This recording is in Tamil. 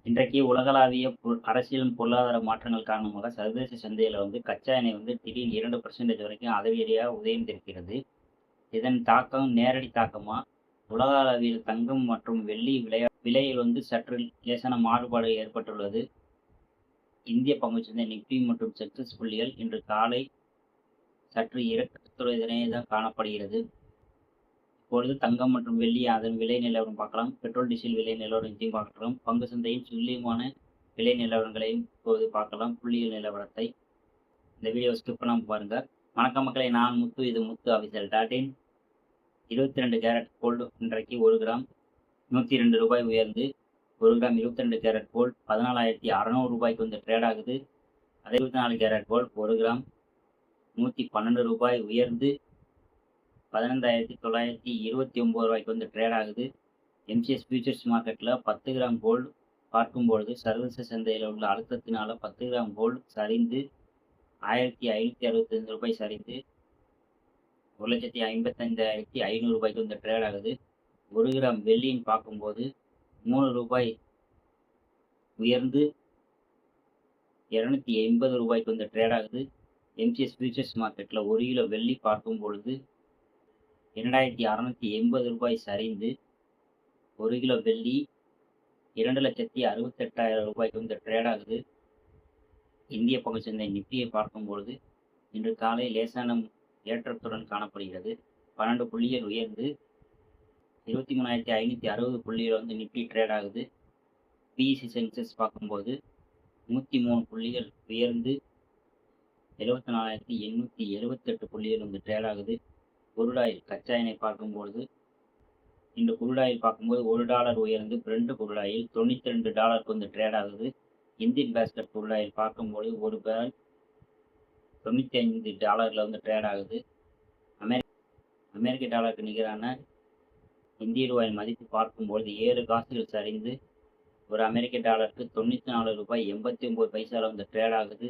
இன்றைக்கு உலகளாவிய அரசியல் பொருளாதார மாற்றங்கள் காரணமாக சர்வதேச சந்தையில கச்சா எண்ணெய் திடீர்னு 2% வரைக்கும் அதிரடியாக உயர்ந்திருக்கிறது. இதன் தாக்கம் நேரடி தாக்கமா? உலக அளவில் தங்கம் மற்றும் வெள்ளி விலையில் சற்று லேசான மாறுபாடு ஏற்பட்டுள்ளது. இந்திய பங்குச்சந்தை நிஃப்டி மற்றும் சென்செக்ஸ் புள்ளிகள் இன்று காலை சற்று இறக்கத்துடனே தான் காணப்படுகிறது. இப்பொழுது தங்கம் மற்றும் வெள்ளி அதன் விலை நிலவரம் பார்க்கலாம். பெட்ரோல் டீசல் விலை நிலவரத்தையும் பார்க்கலாம். பங்கு சந்தையின் துல்லியமான விலை நிலவரங்களையும் இப்போது பார்க்கலாம். புள்ளிகள் நிலவரத்தை இந்த வீடியோ ஸ்கிப் பண்ணாமல் பாருங்க. வணக்கம் மக்களை, நான் முத்து. இது Muthu official dot in. 22 carat gold இன்றைக்கு 1 கிராம் 102 ரூபாய் உயர்ந்து 1 கிராம் 22 கேரட் கோல்டு 14,600 ரூபாய்க்கு ட்ரேட் ஆகுது. அதே 24 கேரட் கோல்டு 1 கிராம் 112 ரூபாய் உயர்ந்து 15,929 ரூபாய்க்கு ட்ரேட் ஆகுது. எம்சிஎஸ் ஃபியூச்சர்ஸ் மார்க்கெட்டில் 10 கிராம் கோல்டு பார்க்கும்பொழுது சர்வதேச சந்தையில் உள்ள அழுத்தத்தினால 10 கிராம் கோல்டு சரிந்து 1,565 ரூபாய் சரிந்து 1,55,500 ரூபாய்க்கு ட்ரேட் ஆகுது. 1 கிராம் வெள்ளின்னு பார்க்கும்போது 3 ரூபாய் உயர்ந்து 280 ரூபாய்க்கு ட்ரேட் ஆகுது. எம்சிஎஸ் ஃபியூச்சர்ஸ் மார்க்கெட்டில் 1 கிலோ வெள்ளி பார்க்கும் பொழுது 2,680 ரூபாய் சரிந்து 1 கிலோ வெள்ளி 2,68,000 ரூபாய்க்கு ட்ரேட் ஆகுது. இந்திய பங்குச்சந்தை நிஃப்டியை பார்க்கும்பொழுது இன்று காலை லேசான ஏற்றத்துடன் காணப்படுகிறது. 12 புள்ளிகள் உயர்ந்து 23,560 புள்ளிகள் நிஃப்டி ட்ரேட் ஆகுது. பிஇசி சென்செக்ஸ் பார்க்கும்போது 103 புள்ளிகள் உயர்ந்து 74,878 புள்ளிகள் ட்ரேட் ஆகுது. குருடாயில் கச்சா எண்ணெய் பார்க்கும்பொழுது இன்று குருடாயில் பார்க்கும்போது $1 உயர்ந்து பிரெண்ட் குருடாயில் $92 ட்ரேட் ஆகுது. இந்தியன் பேஸ்கெட் குருடாயில் பார்க்கும்போது ஒரு பேரல் $95 ட்ரேட் ஆகுது. அமெரிக்க டாலருக்கு நிகரான இந்திய ரூபாயின் மதிப்பு பார்க்கும்பொழுது 7 காசுகள் சரிந்து ஒரு அமெரிக்க டாலருக்கு $94.89 ட்ரேட் ஆகுது.